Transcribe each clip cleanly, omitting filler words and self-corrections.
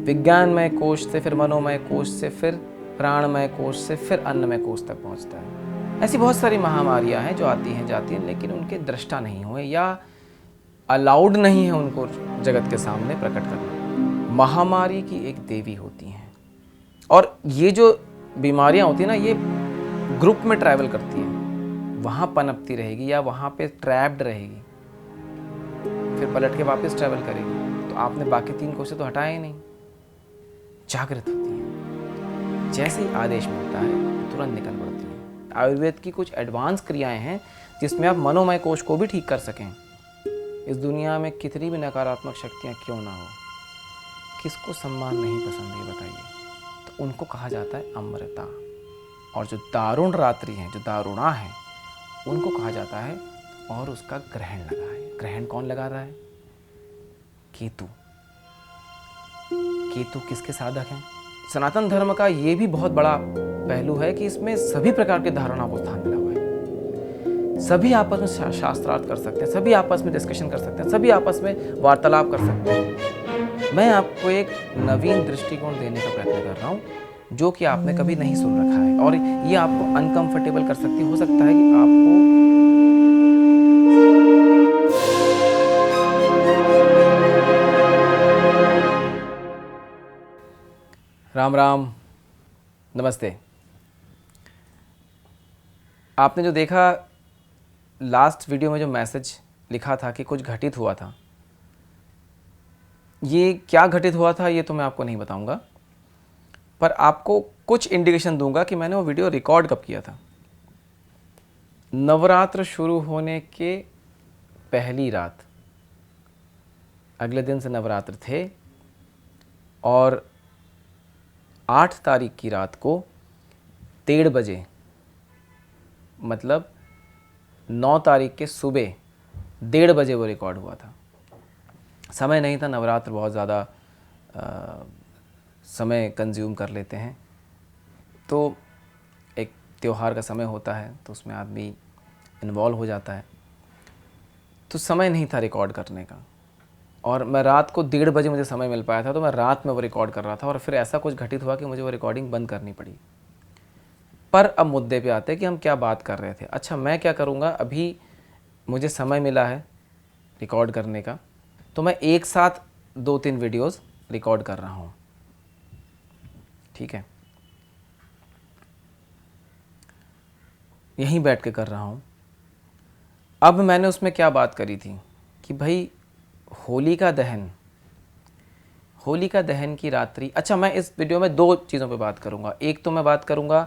विज्ञानमय कोश से फिर मनोमय कोश से फिर प्राणमय कोश से फिर अन्नमय कोश तक पहुंचता है। ऐसी बहुत सारी महामारियां हैं जो आती हैं जाती हैं, लेकिन उनके दृष्टा नहीं हुए या अलाउड नहीं है उनको जगत के सामने प्रकट करना। महामारी की एक देवी होती हैं, और ये जो बीमारियां होती हैं ना, ये ग्रुप में ट्रैवल करती हैं, वहाँ पनपती रहेगी या वहाँ पे ट्रैप्ड रहेगी, फिर पलट के वापस ट्रैवल करेगी। तो आपने बाकी 3 कोशें तो हटाए ही नहीं, जागृत होती हैं। जैसे ही आदेश मिलता है तुरंत निकल पड़ती हैं। आयुर्वेद की कुछ एडवांस क्रियाएं हैं जिसमें आप मनोमय कोश को भी ठीक कर सकें। इस दुनिया में कितनी भी नकारात्मक शक्तियां क्यों ना हो, किसको सम्मान नहीं पसंद है बताइए? तो उनको कहा जाता है अमृता। और जो दारुण रात्रि हैं, जो दारुणा है, उनको कहा जाता है और उसका ग्रहण लगा है। ग्रहण कौन लगा रहा है? केतु। केतु किसके साधक हैं? सनातन धर्म का ये भी बहुत बड़ा पहलू है कि इसमें सभी प्रकार के धारणा को स्थान मिला हुआ है। सभी आपस में शास्त्रार्थ कर सकते हैं, सभी आपस में डिस्कशन कर सकते हैं, सभी आपस में वार्तालाप कर सकते हैं। मैं आपको एक नवीन दृष्टिकोण देने का प्रयत्न कर रहा हूँ जो कि आपने कभी नहीं सुन रखा है, और ये आपको अनकंफर्टेबल कर सकती हो सकता है कि आपको राम राम, नमस्ते। आपने जो देखा लास्ट वीडियो में, जो मैसेज लिखा था कि कुछ घटित हुआ था, ये क्या घटित हुआ था ये तो मैं आपको नहीं बताऊंगा, पर आपको कुछ इंडिकेशन दूंगा कि मैंने वो वीडियो रिकॉर्ड कब किया था। नवरात्र शुरू होने के पहली रात, अगले दिन से नवरात्र थे, और 8 तारीख की रात को 1:30 बजे, मतलब 9 तारीख के सुबह 1:30 बजे वो रिकॉर्ड हुआ था। समय नहीं था, नवरात्र बहुत ज़्यादा समय कंज्यूम कर लेते हैं, तो एक त्यौहार का समय होता है तो उसमें आदमी इन्वॉल्व हो जाता है, तो समय नहीं था रिकॉर्ड करने का। और मैं रात को 1:30 बजे मुझे समय मिल पाया था, तो मैं रात में वो रिकॉर्ड कर रहा था, और फिर ऐसा कुछ घटित हुआ कि मुझे वो रिकॉर्डिंग बंद करनी पड़ी। पर अब मुद्दे पे आते हैं कि हम क्या बात कर रहे थे। अच्छा, मैं क्या करूँगा, अभी मुझे समय मिला है रिकॉर्ड करने का, तो मैं एक साथ 2-3 वीडियोस रिकॉर्ड कर रहा हूँ, ठीक है? यहीं बैठ के कर रहा हूँ। अब मैंने उसमें क्या बात करी थी कि भाई होलिका दहन की रात्रि। अच्छा, मैं इस वीडियो में 2 चीज़ों पे बात करूँगा। एक तो मैं बात करूँगा,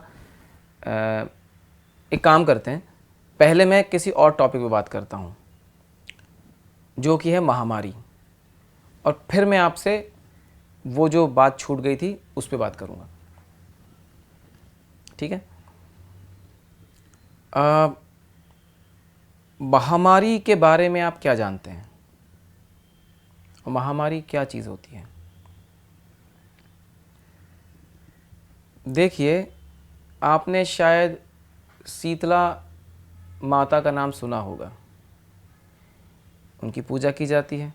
एक काम करते हैं, पहले मैं किसी और टॉपिक पे बात करता हूँ जो कि है महामारी, और फिर मैं आपसे वो जो बात छूट गई थी उस पे बात करूँगा, ठीक है? महामारी के बारे में आप क्या जानते हैं, और महामारी क्या चीज़ होती है? देखिए, आपने शायद शीतला माता का नाम सुना होगा। उनकी पूजा की जाती है,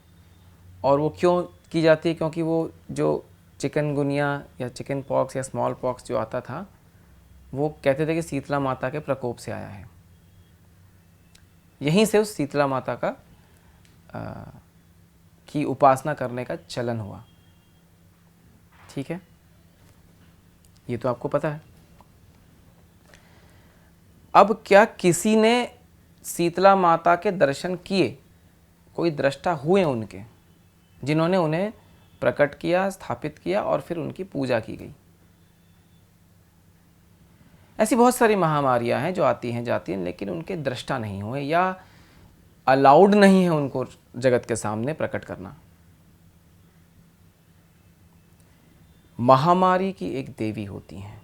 और वो क्यों की जाती है? क्योंकि वो जो चिकनगुनिया या चिकन पॉक्स या स्मॉल पॉक्स जो आता था, वो कहते थे कि शीतला माता के प्रकोप से आया है। यहीं से उस शीतला माता का की उपासना करने का चलन हुआ, ठीक है? ये तो आपको पता है। अब क्या किसी ने शीतला माता के दर्शन किए? कोई दृष्टा हुए उनके, जिन्होंने उन्हें प्रकट किया, स्थापित किया, और फिर उनकी पूजा की गई? ऐसी बहुत सारी महामारियां हैं जो आती हैं जाती हैं, लेकिन उनके दृष्टा नहीं हुए या अलाउड नहीं है उनको जगत के सामने प्रकट करना। महामारी की एक देवी होती हैं,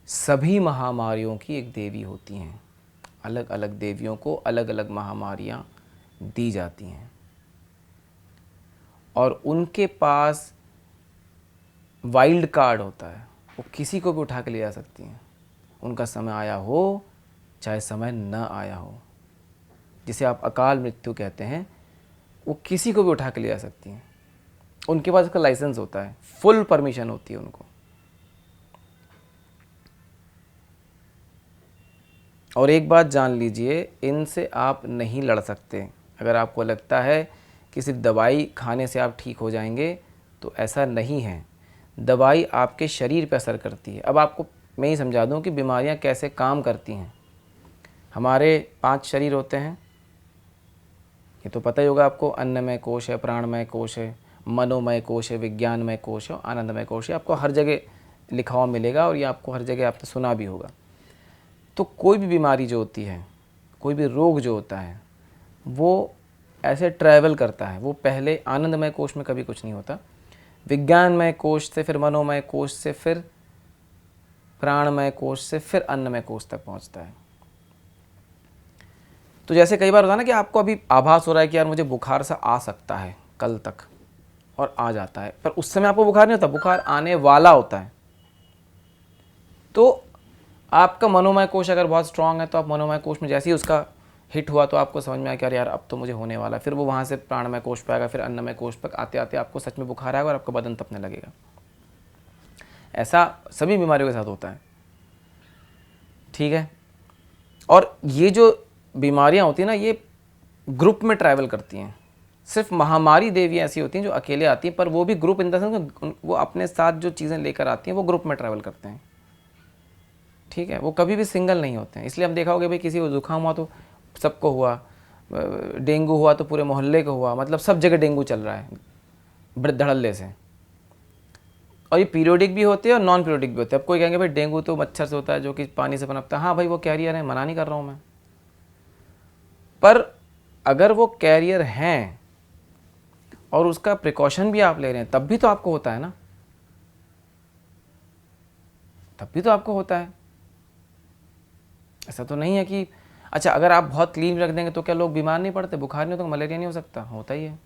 सभी महामारियों की एक देवी होती हैं। अलग अलग देवियों को अलग अलग महामारियां दी जाती हैं, और उनके पास वाइल्ड कार्ड होता है। वो किसी को भी उठा के ले जा सकती हैं, उनका समय आया हो चाहे समय न आया हो। जिसे आप अकाल मृत्यु कहते हैं, वो किसी को भी उठा के ले जा सकती हैं। उनके पास इसका लाइसेंस होता है, फुल परमिशन होती है उनको। और एक बात जान लीजिए, इनसे आप नहीं लड़ सकते। अगर आपको लगता है कि सिर्फ दवाई खाने से आप ठीक हो जाएंगे, तो ऐसा नहीं है। दवाई आपके शरीर पर असर करती है। अब आपको मैं ही समझा दूं कि बीमारियां कैसे काम करती हैं। हमारे 5 शरीर होते हैं, ये तो पता ही होगा आपको। अन्नमय कोश है, प्राणमय कोश है, मनोमय कोश है, विज्ञानमय कोश है, आनंदमय कोश है। आपको हर जगह लिखा हुआ मिलेगा और ये आपको हर जगह आपने सुना भी होगा। तो कोई भी बीमारी जो होती है, कोई भी रोग जो होता है, वो ऐसे ट्रैवल करता है। वो पहले आनंदमय कोश में कभी कुछ नहीं होता, विज्ञानमय कोश से फिर मनोमय कोश से फिर प्राणमय कोश से फिर अन्नमय कोश तक पहुंचता है। तो जैसे कई बार होता है ना कि आपको अभी आभास हो रहा है कि यार मुझे बुखार सा आ सकता है कल तक, और आ जाता है, पर उस समय आपको बुखार नहीं होता, बुखार आने वाला होता है। तो आपका मनोमय कोश अगर बहुत स्ट्रांग है, तो आप मनोमय कोश में जैसे ही उसका हिट हुआ तो आपको समझ में आया कि यार अब तो मुझे होने वाला है। फिर वो वहाँ से प्राणमय कोश पे आएगा, फिर अन्नमय कोश तक आते आते आपको सच में बुखार आएगा और आपका बदन तपने लगेगा। ऐसा सभी बीमारियों के साथ होता है, ठीक है। और ये जो बीमारियां होती हैं ना, ये ग्रुप में ट्रैवल करती हैं। सिर्फ महामारी देवी ऐसी होती हैं जो अकेले आती हैं, पर वो भी ग्रुप इन द सेंस वो अपने साथ जो चीज़ें लेकर आती हैं वो ग्रुप में ट्रैवल करते हैं, ठीक है। वो कभी भी सिंगल नहीं होते हैं। इसलिए हम देखा होगा भाई किसी को जुकाम हुआ तो सबको हुआ, डेंगू हुआ तो पूरे मोहल्ले को हुआ, मतलब सब जगह डेंगू चल रहा है धड़ल्ले से। और ये पीरियोडिक भी होते हैं और नॉन पीरियोडिक भी होते हैं। अब कोई कहेंगे भाई डेंगू तो मच्छर से होता है जो कि पानी से पनपता है। हाँ भाई वो कैरियर है, मना नहीं कर रहा हूँ मैं, पर अगर वो कैरियर हैं और उसका प्रिकॉशन भी आप ले रहे हैं, तब भी तो आपको होता है ना, तब भी तो आपको होता है। ऐसा तो नहीं है कि अच्छा अगर आप बहुत क्लीन रख देंगे तो क्या लोग बीमार नहीं पड़ते, बुखार नहीं होता, तो मलेरिया नहीं हो सकता, होता ही है।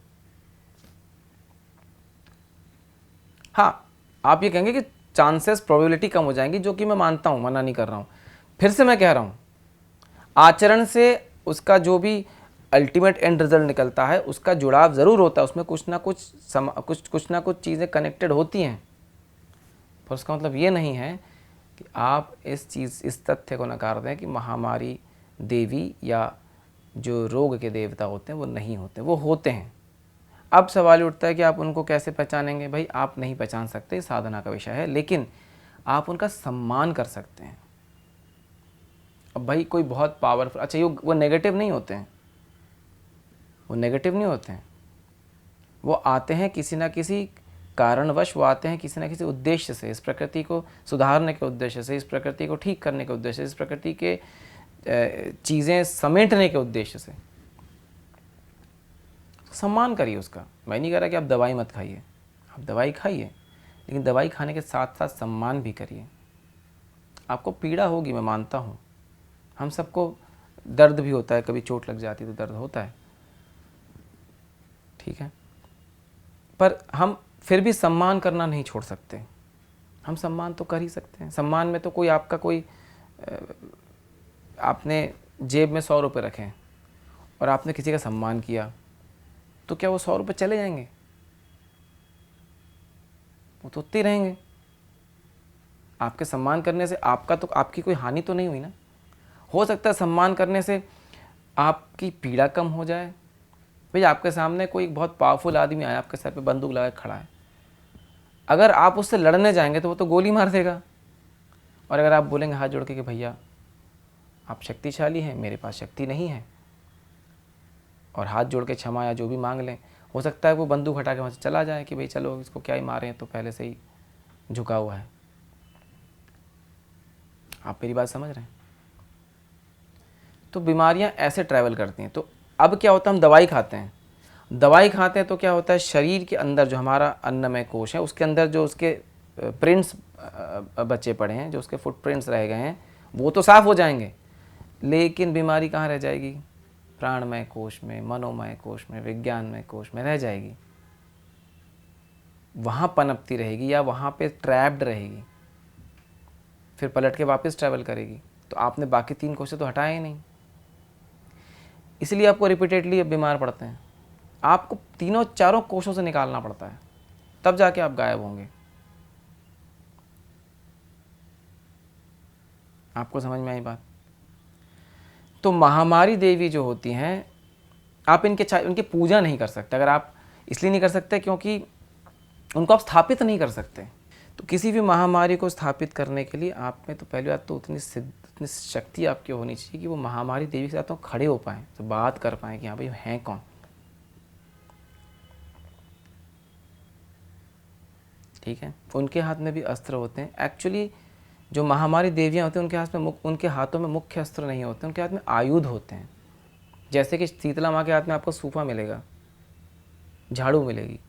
हाँ, आप ये कहेंगे कि चांसेस प्रोबेबिलिटी कम हो जाएंगी, जो कि मैं मानता हूँ, मना नहीं कर रहा हूँ। फिर से मैं कह रहा हूँ, आचरण से उसका जो भी अल्टीमेट एंड रिजल्ट निकलता है उसका जुड़ाव ज़रूर होता है, उसमें कुछ ना कुछ चीज़ें कनेक्टेड होती हैं। पर उसका मतलब ये नहीं है कि आप इस तथ्य को नकार दें कि महामारी देवी या जो रोग के देवता होते हैं वो नहीं होते, वो होते हैं। अब सवाल उठता है कि आप उनको कैसे पहचानेंगे। भाई आप नहीं पहचान सकते, साधना का विषय है, लेकिन आप उनका सम्मान कर सकते हैं। अब भाई कोई बहुत पावरफुल, अच्छा वो नेगेटिव नहीं होते हैं, वो नेगेटिव नहीं होते हैं, वो आते हैं किसी ना किसी कारणवश, वो आते हैं किसी ना किसी उद्देश्य से, इस प्रकृति को सुधारने के उद्देश्य से, इस प्रकृति को ठीक करने के उद्देश्य से, इस प्रकृति के चीज़ें समेटने के उद्देश्य से। सम्मान करिए उसका। मैं नहीं कह रहा कि आप दवाई मत खाइए, आप दवाई खाइए, लेकिन दवाई खाने के साथ साथ सम्मान भी करिए। आपको पीड़ा होगी, मैं मानता हूँ, हम सबको दर्द भी होता है, कभी चोट लग जाती है तो दर्द होता है, ठीक है। पर हम फिर भी सम्मान करना नहीं छोड़ सकते। हम सम्मान तो कर ही सकते हैं। सम्मान में तो कोई आपका कोई आपने जेब में 100 रुपये रखे और आपने किसी का सम्मान किया, तो क्या वो 100 रुपये चले जाएंगे? वो तो उतने रहेंगे। आपके सम्मान करने से आपकी कोई हानि तो नहीं हुई ना। हो सकता है सम्मान करने से आपकी पीड़ा कम हो जाए। भाई आपके सामने कोई बहुत पावरफुल आदमी आया, आपके सर पे बंदूक लगा खड़ा है, अगर आप उससे लड़ने जाएंगे तो वो तो गोली मार देगा। और अगर आप बोलेंगे हाथ जोड़ के कि भैया आप शक्तिशाली हैं, मेरे पास शक्ति नहीं है, और हाथ जोड़ के क्षमा या जो भी मांग लें, हो सकता है वो बंदूक हटा के वहाँ से चला जाए कि भाई चलो इसको क्या ही मारें, तो पहले से ही झुका हुआ है। आप मेरी बात समझ रहे हैं? तो बीमारियां ऐसे ट्रैवल करती हैं। तो अब क्या होता है, हम दवाई खाते हैं तो क्या होता है, शरीर के अंदर जो हमारा अन्नमय कोश है उसके अंदर जो उसके प्रिंट्स बचे पड़े हैं, जो उसके फुटप्रिंट्स रह गए हैं, वो तो साफ हो जाएंगे, लेकिन बीमारी कहाँ रह जाएगी? प्राणमय कोश में, मनोमय कोश में, विज्ञानमय कोश में रह जाएगी। वहाँ पनपती रहेगी या वहाँ पे ट्रैप्ड रहेगी, फिर पलट के वापस ट्रैवल करेगी। तो आपने बाकी 3 कोश तो हटाए ही नहीं, इसलिए आपको रिपीटेडली बीमार पड़ते हैं। आपको तीनों चारों कोशों से निकालना पड़ता है। तब जाके आप गायब होंगे। आपको समझ में आई बात? तो महामारी देवी जो होती हैं, आप उनकी पूजा नहीं कर सकते। अगर आप इसलिए नहीं कर सकते क्योंकि उनको आप स्थापित नहीं कर सकते। तो किसी भी महामारी को स्थापित करने के लिए आप में तो पहली बात तो उतनी शक्ति आपकी होनी चाहिए कि वो महामारी देवी के साथ तो खड़े हो पाएँ, तो बात कर पाएँ कि हाँ भाई हैं कौन। ठीक है, उनके हाथ में भी अस्त्र होते हैं। एक्चुअली जो महामारी देवियाँ होती हैं उनके हाथों में मुख्य अस्त्र नहीं होते, उनके हाथ में आयुध होते हैं। जैसे कि शीतला माँ के हाथ में आपको सूफा मिलेगा, झाड़ू मिलेगी,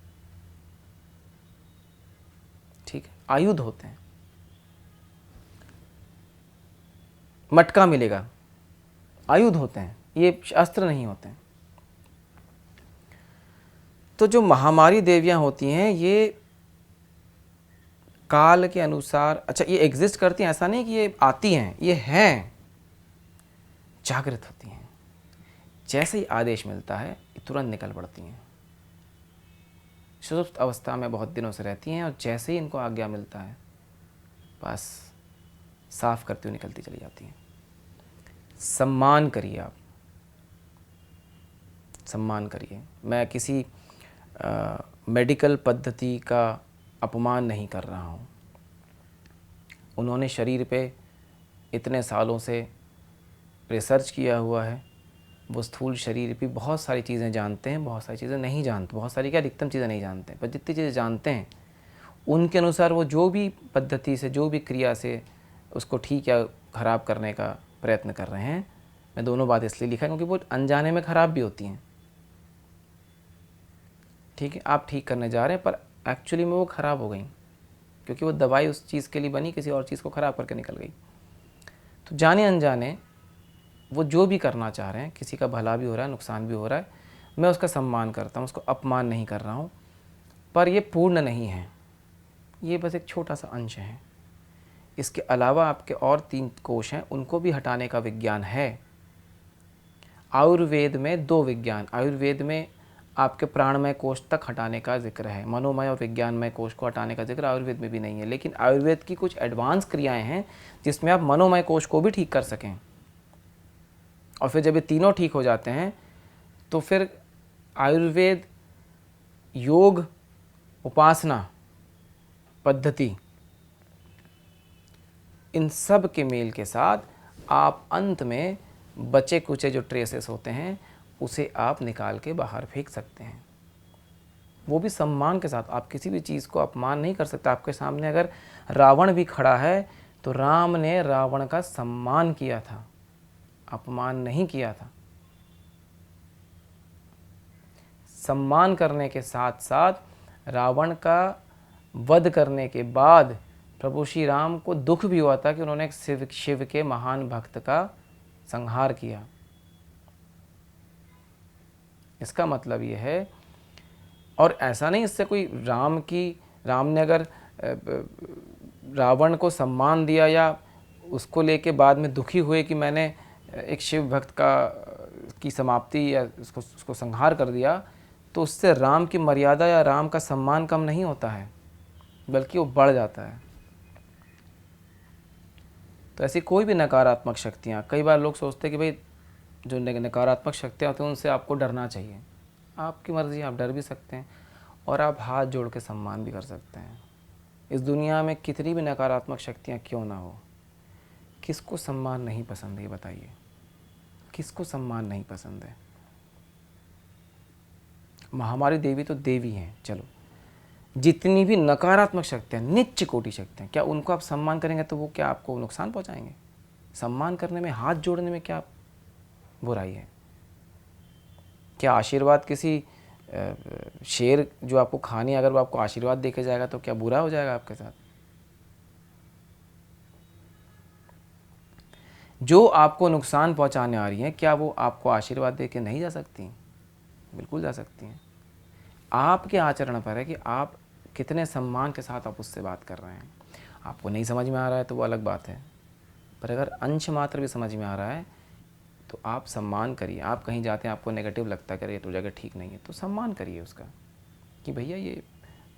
ठीक है, आयुध होते हैं। मटका मिलेगा, आयुध होते हैं, ये अस्त्र नहीं होते हैं। तो जो महामारी देवियाँ होती हैं ये काल के अनुसार, अच्छा ये एग्जिस्ट करती हैं, ऐसा नहीं कि ये आती हैं, ये हैं, जागृत होती हैं। जैसे ही आदेश मिलता है ये तुरंत निकल पड़ती हैं। सुषुप्त अवस्था में बहुत दिनों से रहती हैं और जैसे ही इनको आज्ञा मिलता है बस साफ करती हुई निकलती चली जाती हैं। सम्मान करिए आप, सम्मान करिए। मैं किसी मेडिकल पद्धति का अपमान नहीं कर रहा हूँ। उन्होंने शरीर पे इतने सालों से रिसर्च किया हुआ है, वो स्थूल शरीर पे बहुत सारी चीज़ें जानते हैं, बहुत सारी चीज़ें नहीं जानते, बहुत सारी क्या अधिकतम चीज़ें नहीं जानते, पर जितनी चीज़ें जानते हैं उनके अनुसार वो जो भी पद्धति से, जो भी क्रिया से उसको ठीक या ख़राब करने का प्रयत्न कर रहे हैं। मैं दोनों बात इसलिए लिखा है क्योंकि वो अनजाने में ख़राब भी होती हैं। ठीक है, आप ठीक करने जा रहे हैं पर एक्चुअली में वो ख़राब हो गई क्योंकि वो दवाई उस चीज़ के लिए बनी, किसी और चीज़ को ख़राब करके निकल गई। तो जाने अनजाने वो जो भी करना चाह रहे हैं, किसी का भला भी हो रहा है, नुकसान भी हो रहा है, मैं उसका सम्मान करता हूँ, उसको अपमान नहीं कर रहा हूँ। पर ये पूर्ण नहीं है, ये बस एक छोटा सा अंश है। इसके अलावा आपके और 3 कोश हैं, उनको भी हटाने का विज्ञान है। आयुर्वेद में 2 विज्ञान, आयुर्वेद में आपके प्राणमय कोश तक हटाने का जिक्र है, मनोमय और विज्ञानमय कोश को हटाने का जिक्र आयुर्वेद में भी नहीं है। लेकिन आयुर्वेद की कुछ एडवांस क्रियाएं हैं जिसमें आप मनोमय कोश को भी ठीक कर सकें। और फिर जब ये तीनों ठीक हो जाते हैं तो फिर आयुर्वेद, योग, उपासना पद्धति, इन सब के मेल के साथ आप अंत में बचे कुचे जो ट्रेसेस होते हैं उसे आप निकाल के बाहर फेंक सकते हैं। वो भी सम्मान के साथ। आप किसी भी चीज़ को अपमान नहीं कर सकते। आपके सामने अगर रावण भी खड़ा है तो राम ने रावण का सम्मान किया था, अपमान नहीं किया था। सम्मान करने के साथ साथ रावण का वध करने के बाद प्रभु श्री राम को दुख भी हुआ था कि उन्होंने एक शिव के महान भक्त का संहार किया। इसका मतलब ये है, और ऐसा नहीं इससे कोई राम ने अगर रावण को सम्मान दिया या उसको लेके बाद में दुखी हुए कि मैंने एक शिव भक्त की समाप्ति या उसको संहार कर दिया, तो उससे राम की मर्यादा या राम का सम्मान कम नहीं होता है, बल्कि वो बढ़ जाता है। तो ऐसी कोई भी नकारात्मक शक्तियाँ, कई बार लोग सोचते हैं कि भाई जो नकारात्मक शक्तियाँ होती हैं उनसे आपको डरना चाहिए। आपकी मर्ज़ी, आप डर भी सकते हैं और आप हाथ जोड़ के सम्मान भी कर सकते हैं। इस दुनिया में कितनी भी नकारात्मक शक्तियाँ क्यों ना हो, किसको सम्मान नहीं पसंद है, ये बताइए? किसको सम्मान नहीं पसंद है? महामारी देवी तो देवी हैं, चलो, जितनी भी नकारात्मक शक्तियाँ, नीच कोटि शक्तियाँ, क्या उनको आप सम्मान करेंगे तो वो क्या आपको नुकसान पहुँचाएंगे? सम्मान करने में, हाथ जोड़ने में क्या बुराई है? क्या आशीर्वाद किसी शेर जो आपको खाने, अगर वो आपको आशीर्वाद देके जाएगा तो क्या बुरा हो जाएगा आपके साथ? जो आपको नुकसान पहुंचाने आ रही हैं, क्या वो आपको आशीर्वाद देके नहीं जा सकती? बिल्कुल जा सकती हैं। आपके आचरण पर है कि आप कितने सम्मान के साथ आप उससे बात कर रहे हैं। आपको नहीं समझ में आ रहा है तो वो अलग बात है, पर अगर अंश मात्र भी समझ में आ रहा है तो आप सम्मान करिए। आप कहीं जाते हैं, आपको नेगेटिव लगता है कि ये तो जगह ठीक नहीं है, तो सम्मान करिए उसका कि भैया ये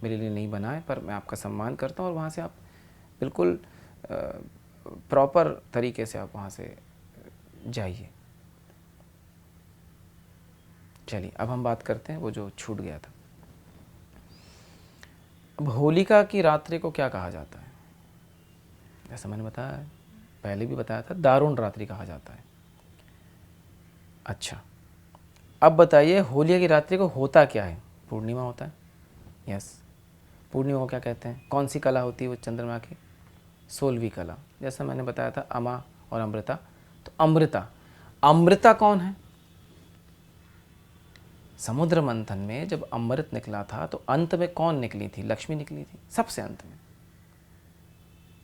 मेरे लिए नहीं बना है, पर मैं आपका सम्मान करता हूँ, और वहाँ से आप बिल्कुल प्रॉपर तरीके से आप वहाँ से जाइए। चलिए अब हम बात करते हैं वो जो छूट गया था। अब होलिका की रात्रि को क्या कहा जाता है? जैसा मैंने बताया, पहले भी बताया था, दारुण रात्रि कहा जाता है। अच्छा, अब बताइए होलिका की रात्रि को होता क्या है? पूर्णिमा होता है। यस, पूर्णिमा को क्या कहते हैं? कौन सी कला होती है वो चंद्रमा की? 16वीं कला। जैसा मैंने बताया था अमा और अमृता, तो अमृता, अमृता कौन है? समुद्र मंथन में जब अमृत निकला था तो अंत में कौन निकली थी? लक्ष्मी निकली थी सबसे अंत में,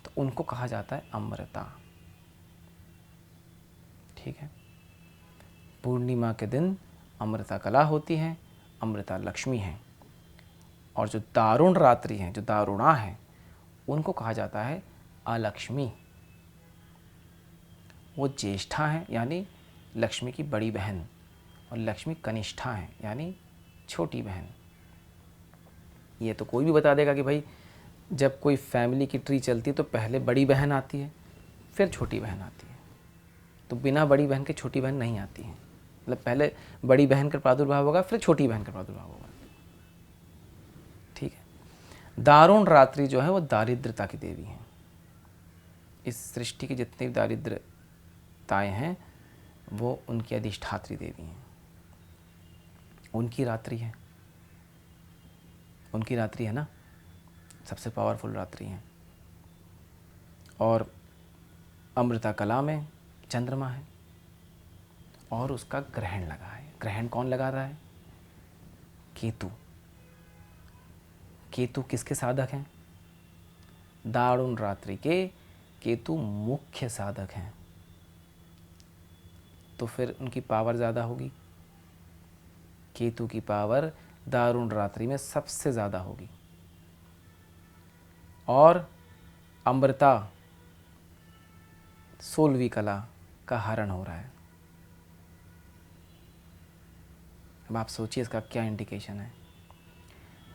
तो उनको कहा जाता है अमृता। ठीक है, पूर्णिमा के दिन अमृता कला होती है, अमृता लक्ष्मी है। और जो दारुण रात्रि हैं, जो दारुणा है, उनको कहा जाता है अलक्ष्मी। वो ज्येष्ठा है यानी लक्ष्मी की बड़ी बहन, और लक्ष्मी कनिष्ठा है यानी छोटी बहन। ये तो कोई भी बता देगा कि भाई जब कोई फैमिली की ट्री चलती है तो पहले बड़ी बहन आती है, फिर छोटी बहन आती है। तो बिना बड़ी बहन के छोटी बहन नहीं आती है। मतलब पहले बड़ी बहन का प्रादुर्भाव होगा, फिर छोटी बहन का प्रादुर्भाव होगा। ठीक है, दारुण रात्रि जो है वो दारिद्रता की देवी है। इस सृष्टि की जितनी भी दारिद्रताएँ हैं वो उनकी अधिष्ठात्री देवी हैं। उनकी रात्रि है, उनकी रात्रि है ना, सबसे पावरफुल रात्रि है। और अमृता कला में चंद्रमा है, और उसका ग्रहण लगा है। ग्रहण कौन लगा रहा है? केतु। केतु किसके साधक हैं? दारुण रात्रि के केतु मुख्य साधक हैं। तो फिर उनकी पावर ज़्यादा होगी। केतु की पावर दारुण रात्रि में सबसे ज़्यादा होगी। और अमृता 16वीं कला का हरण हो रहा है। अब आप सोचिए इसका क्या इंडिकेशन है।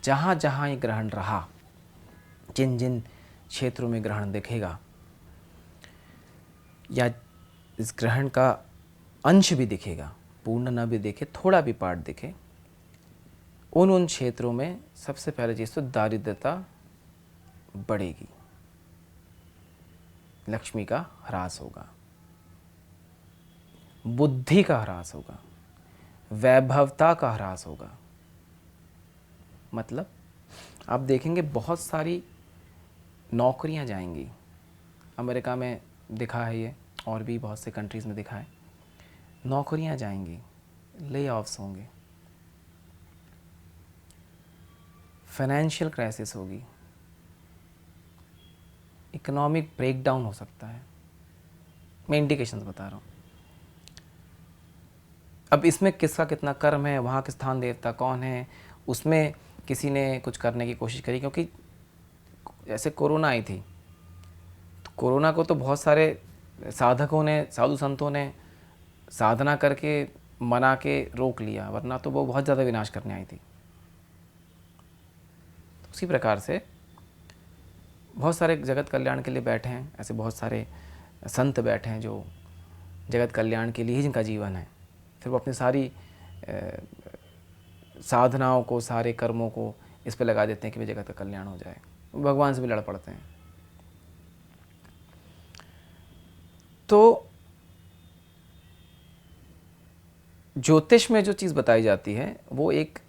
जहाँ जहाँ ये ग्रहण रहा, जिन जिन क्षेत्रों में ग्रहण दिखेगा, या इस ग्रहण का अंश भी दिखेगा, पूर्ण न भी दिखे, थोड़ा भी पार्ट दिखे, उन क्षेत्रों में सबसे पहले चीज़ तो दारिद्रता बढ़ेगी, लक्ष्मी का ह्रास होगा, बुद्धि का ह्रास होगा, वैभवता का ह्रास होगा। मतलब आप देखेंगे बहुत सारी नौकरियां जाएंगी। अमेरिका में दिखा है ये, और भी बहुत से कंट्रीज़ में दिखा है। नौकरियां जाएंगी, ले ऑफ्स होंगे, फाइनेंशियल क्राइसिस होगी, इकोनॉमिक ब्रेकडाउन हो सकता है। मैं इंडिकेशंस बता रहा हूँ। अब इसमें किसका कितना कर्म है, वहाँ के स्थान देवता कौन है, उसमें किसी ने कुछ करने की कोशिश करी। क्योंकि जैसे कोरोना आई थी, तो कोरोना को तो बहुत सारे साधकों ने, साधु संतों ने साधना करके मना के रोक लिया, वरना तो वो बहुत ज़्यादा विनाश करने आई थी। तो उसी प्रकार से बहुत सारे जगत कल्याण के लिए बैठे हैं, ऐसे बहुत सारे संत बैठे हैं जो जगत कल्याण के लिए ही जिनका जीवन है। फिर वो अपनी सारी साधनाओं को, सारे कर्मों को इस पे लगा देते हैं कि वे जगत का कल्याण हो जाए। भगवान से भी लड़ पड़ते हैं। तो ज्योतिष में जो चीज़ बताई जाती है वो एक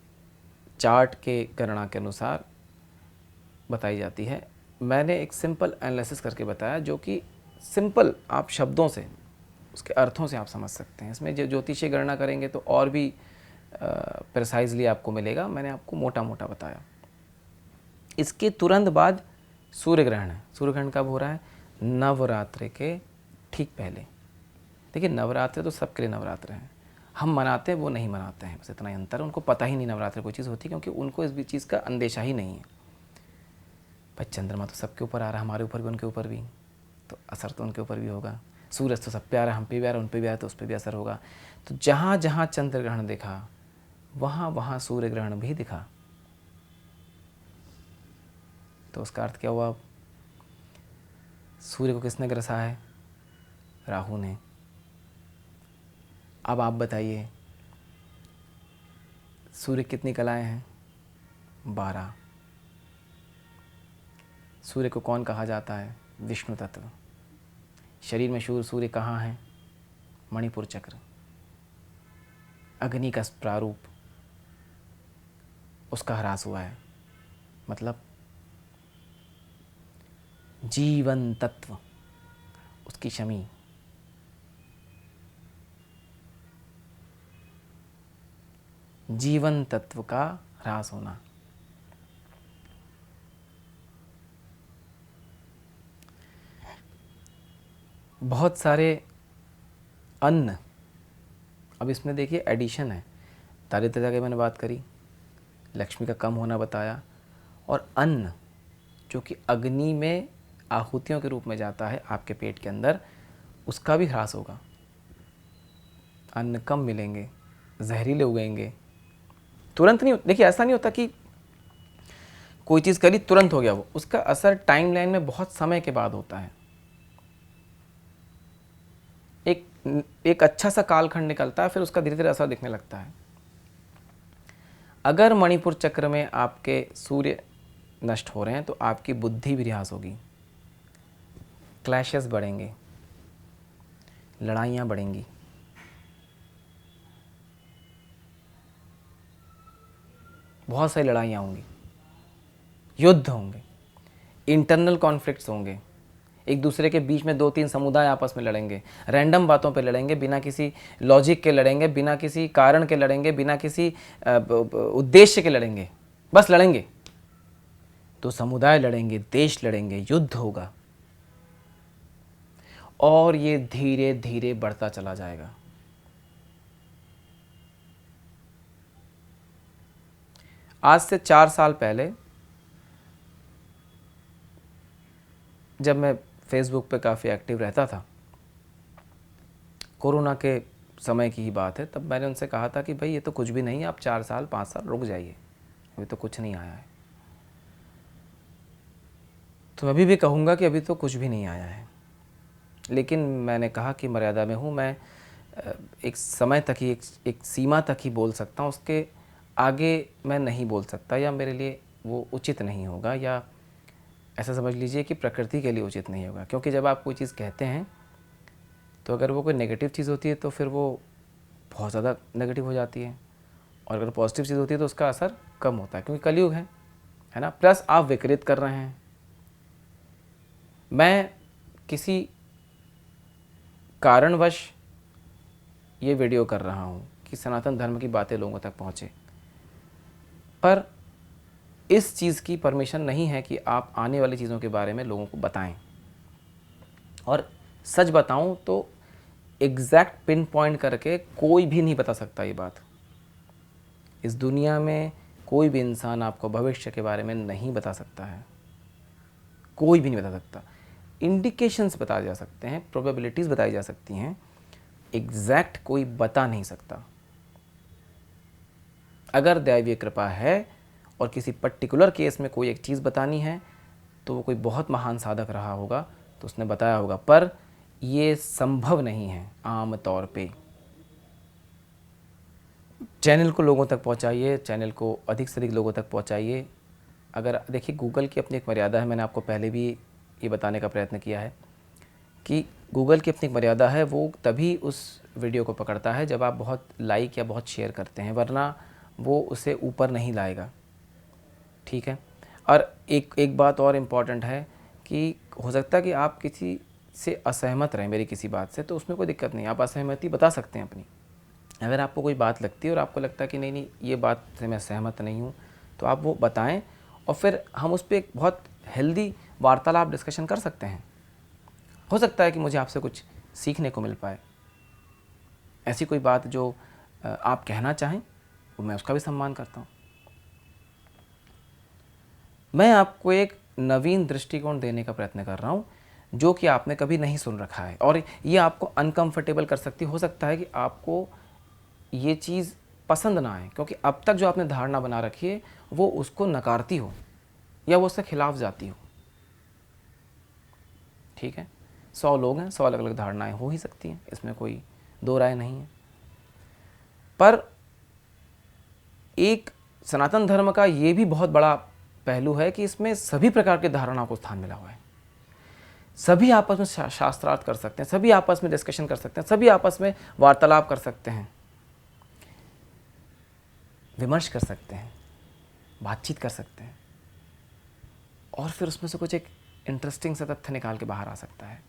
चार्ट के गणना के अनुसार बताई जाती है। मैंने एक सिंपल एनालिसिस करके बताया, जो कि सिंपल आप शब्दों से, उसके अर्थों से आप समझ सकते हैं। इसमें जो ज्योतिषीय गणना करेंगे तो और भी प्रिसाइजली आपको मिलेगा। मैंने आपको मोटा मोटा बताया। इसके तुरंत बाद सूर्य ग्रहण है। सूर्य ग्रहण कब हो रहा है? नवरात्रि के ठीक पहले। देखिए, नवरात्रि तो सबके लिए नवरात्र हैं। हम मनाते हैं, वो नहीं मनाते हैं, बस इतना ही अंतर है। उनको पता ही नहीं नवरात्रि कोई चीज़ होती, क्योंकि उनको इस चीज़ का अंदेशा ही नहीं है। भाई चंद्रमा तो सबके ऊपर आ रहा है, हमारे ऊपर भी, उनके ऊपर भी, तो असर तो उनके ऊपर भी होगा। सूरज तो सब पे आ रहा है, हम पे भी आ रहा है, उन पे भी आ रहा है, तो उस पर भी असर होगा। तो जहाँ जहाँ चंद्र ग्रहण दिखा, वहाँ वहाँ सूर्य ग्रहण भी दिखा। तो उसका अर्थ क्या हुआ? सूर्य को किसने ग्रसा है? राहु ने। अब आप बताइए, सूर्य कितनी कलाएं हैं? 12। सूर्य को कौन कहा जाता है? विष्णु तत्व। शरीर में सूर्य कहाँ है? मणिपुर चक्र। अग्नि का प्रारूप, उसका ह्रास हुआ है, मतलब जीवन तत्व, उसकी शमी। जीवन तत्व का ह्रास होना। बहुत सारे अन्न, अब इसमें देखिए एडिशन है। दारिद्र्यता की मैंने बात करी, लक्ष्मी का कम होना बताया, और अन्न जो कि अग्नि में आहुतियों के रूप में जाता है आपके पेट के अंदर, उसका भी ह्रास होगा। अन्न कम मिलेंगे, जहरीले उगेंगे। तुरंत नहीं, देखिए ऐसा नहीं होता कि कोई चीज़ करी तुरंत हो गया, वो उसका असर टाइमलाइन में बहुत समय के बाद होता है। एक अच्छा सा कालखंड निकलता है, फिर उसका धीरे धीरे असर दिखने लगता है। अगर मणिपुर चक्र में आपके सूर्य नष्ट हो रहे हैं तो आपकी बुद्धि भी ह्रास होगी, क्लैशेस बढ़ेंगे, लड़ाइयाँ बढ़ेंगी। बहुत सारी लड़ाइयाँ होंगी, युद्ध होंगे, इंटरनल कॉन्फ्लिक्ट्स होंगे, एक दूसरे के बीच में 2-3 समुदाय आपस में लड़ेंगे, रैंडम बातों पे लड़ेंगे, बिना किसी लॉजिक के लड़ेंगे, बिना किसी कारण के लड़ेंगे, बिना किसी उद्देश्य के लड़ेंगे, बस लड़ेंगे। तो समुदाय लड़ेंगे, देश लड़ेंगे, युद्ध होगा, और ये धीरे धीरे बढ़ता चला जाएगा। आज से 4 साल पहले जब मैं फेसबुक पे काफ़ी एक्टिव रहता था, कोरोना के समय की ही बात है, तब मैंने उनसे कहा था कि भाई ये तो कुछ भी नहीं है, आप 4 साल 5 साल रुक जाइए, अभी तो कुछ नहीं आया है। तो अभी भी कहूँगा कि अभी तो कुछ भी नहीं आया है, लेकिन मैंने कहा कि मर्यादा में हूँ, मैं एक समय तक ही, एक सीमा तक ही बोल सकता हूँ, उसके आगे मैं नहीं बोल सकता, या मेरे लिए वो उचित नहीं होगा, या ऐसा समझ लीजिए कि प्रकृति के लिए उचित नहीं होगा। क्योंकि जब आप कोई चीज़ कहते हैं तो अगर वो कोई नेगेटिव चीज़ होती है तो फिर वो बहुत ज़्यादा नेगेटिव हो जाती है, और अगर पॉजिटिव चीज़ होती है तो उसका असर कम होता है, क्योंकि कलयुग है ना। प्लस आप विकृत कर रहे हैं। मैं किसी कारणवश ये वीडियो कर रहा हूँ कि सनातन धर्म की बातें लोगों तक पहुँचे, पर इस चीज़ की परमिशन नहीं है कि आप आने वाली चीज़ों के बारे में लोगों को बताएं। और सच बताऊं तो एग्जैक्ट पिन पॉइंट करके कोई भी नहीं बता सकता ये बात। इस दुनिया में कोई भी इंसान आपको भविष्य के बारे में नहीं बता सकता है, कोई भी नहीं बता सकता। इंडिकेशंस बताए जा सकते हैं, प्रोबेबिलिटीज़ बताई जा सकती हैं, एग्जैक्ट कोई बता नहीं सकता। अगर दैवीय कृपा है और किसी पर्टिकुलर केस में कोई एक चीज़ बतानी है तो वो कोई बहुत महान साधक रहा होगा तो उसने बताया होगा, पर ये संभव नहीं है आम तौर पे। चैनल को लोगों तक पहुंचाइए, चैनल को अधिक से अधिक लोगों तक पहुंचाइए। अगर देखिए, गूगल की अपनी एक मर्यादा है, मैंने आपको पहले भी ये बताने का प्रयत्न किया है कि गूगल की अपनी एक मर्यादा है, वो तभी उस वीडियो को पकड़ता है जब आप बहुत लाइक या बहुत शेयर करते हैं, वरना वो उसे ऊपर नहीं लाएगा। ठीक है। और एक बात और इम्पॉर्टेंट है कि हो सकता है कि आप किसी से असहमत रहें मेरी किसी बात से, तो उसमें कोई दिक्कत नहीं, आप असहमति बता सकते हैं अपनी। अगर आपको कोई बात लगती है और आपको लगता है कि नहीं ये बात से मैं सहमत नहीं हूँ, तो आप वो बताएं, और फिर हम उस पर एक बहुत हेल्दी वार्तालाप डिस्कशन कर सकते हैं। हो सकता है कि मुझे आपसे कुछ सीखने को मिल पाए। ऐसी कोई बात जो आप कहना चाहें, वो मैं उसका भी सम्मान करता हूँ। मैं आपको एक नवीन दृष्टिकोण देने का प्रयत्न कर रहा हूँ जो कि आपने कभी नहीं सुन रखा है, और ये आपको अनकंफर्टेबल कर सकती। हो सकता है कि आपको ये चीज़ पसंद ना आए, क्योंकि अब तक जो आपने धारणा बना रखी है वो उसको नकारती हो। या वो उसके खिलाफ जाती हो। ठीक है, 100 लोग हैं, 100 अलग अलग धारणाएं हो ही सकती हैं, इसमें कोई दो राय नहीं है। पर एक सनातन धर्म का ये भी बहुत बड़ा पहलू है कि इसमें सभी प्रकार की धारणाओं को स्थान मिला हुआ है। सभी आपस में शास्त्रार्थ कर सकते हैं, सभी आपस में डिस्कशन कर सकते हैं, सभी आपस में वार्तालाप कर सकते हैं, विमर्श कर सकते हैं, बातचीत कर सकते हैं, और फिर उसमें से कुछ एक इंटरेस्टिंग सा तथ्य निकाल के बाहर आ सकता है।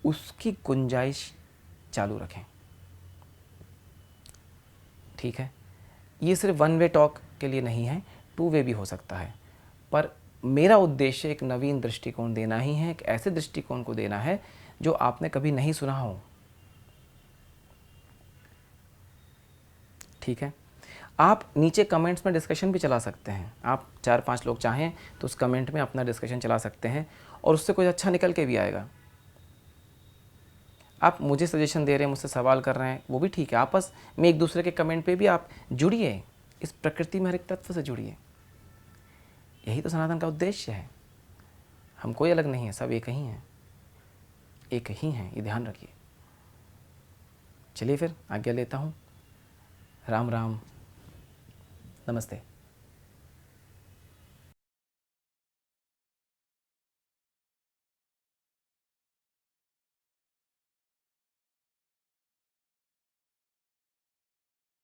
उसकी गुंजाइश चालू रखें। ठीक है, ये सिर्फ वन वे टॉक के लिए नहीं है, टू वे भी हो सकता है। पर मेरा उद्देश्य एक नवीन दृष्टिकोण देना ही है, एक ऐसे दृष्टिकोण को देना है जो आपने कभी नहीं सुना हो। ठीक है, आप नीचे कमेंट्स में डिस्कशन भी चला सकते हैं। आप 4-5 लोग चाहें तो उस कमेंट में अपना डिस्कशन चला सकते हैं और उससे कुछ अच्छा निकल के भी आएगा। आप मुझे सजेशन दे रहे हैं, मुझसे सवाल कर रहे हैं, वो भी ठीक है। आपस में एक दूसरे के कमेंट पे भी आप जुड़िए, इस प्रकृति में हर एक तत्व से जुड़िए। यही तो सनातन का उद्देश्य है। हम कोई अलग नहीं है, सब एक ही हैं, एक ही हैं, ये ध्यान रखिए। चलिए फिर आज्ञा लेता हूँ। राम राम, नमस्ते।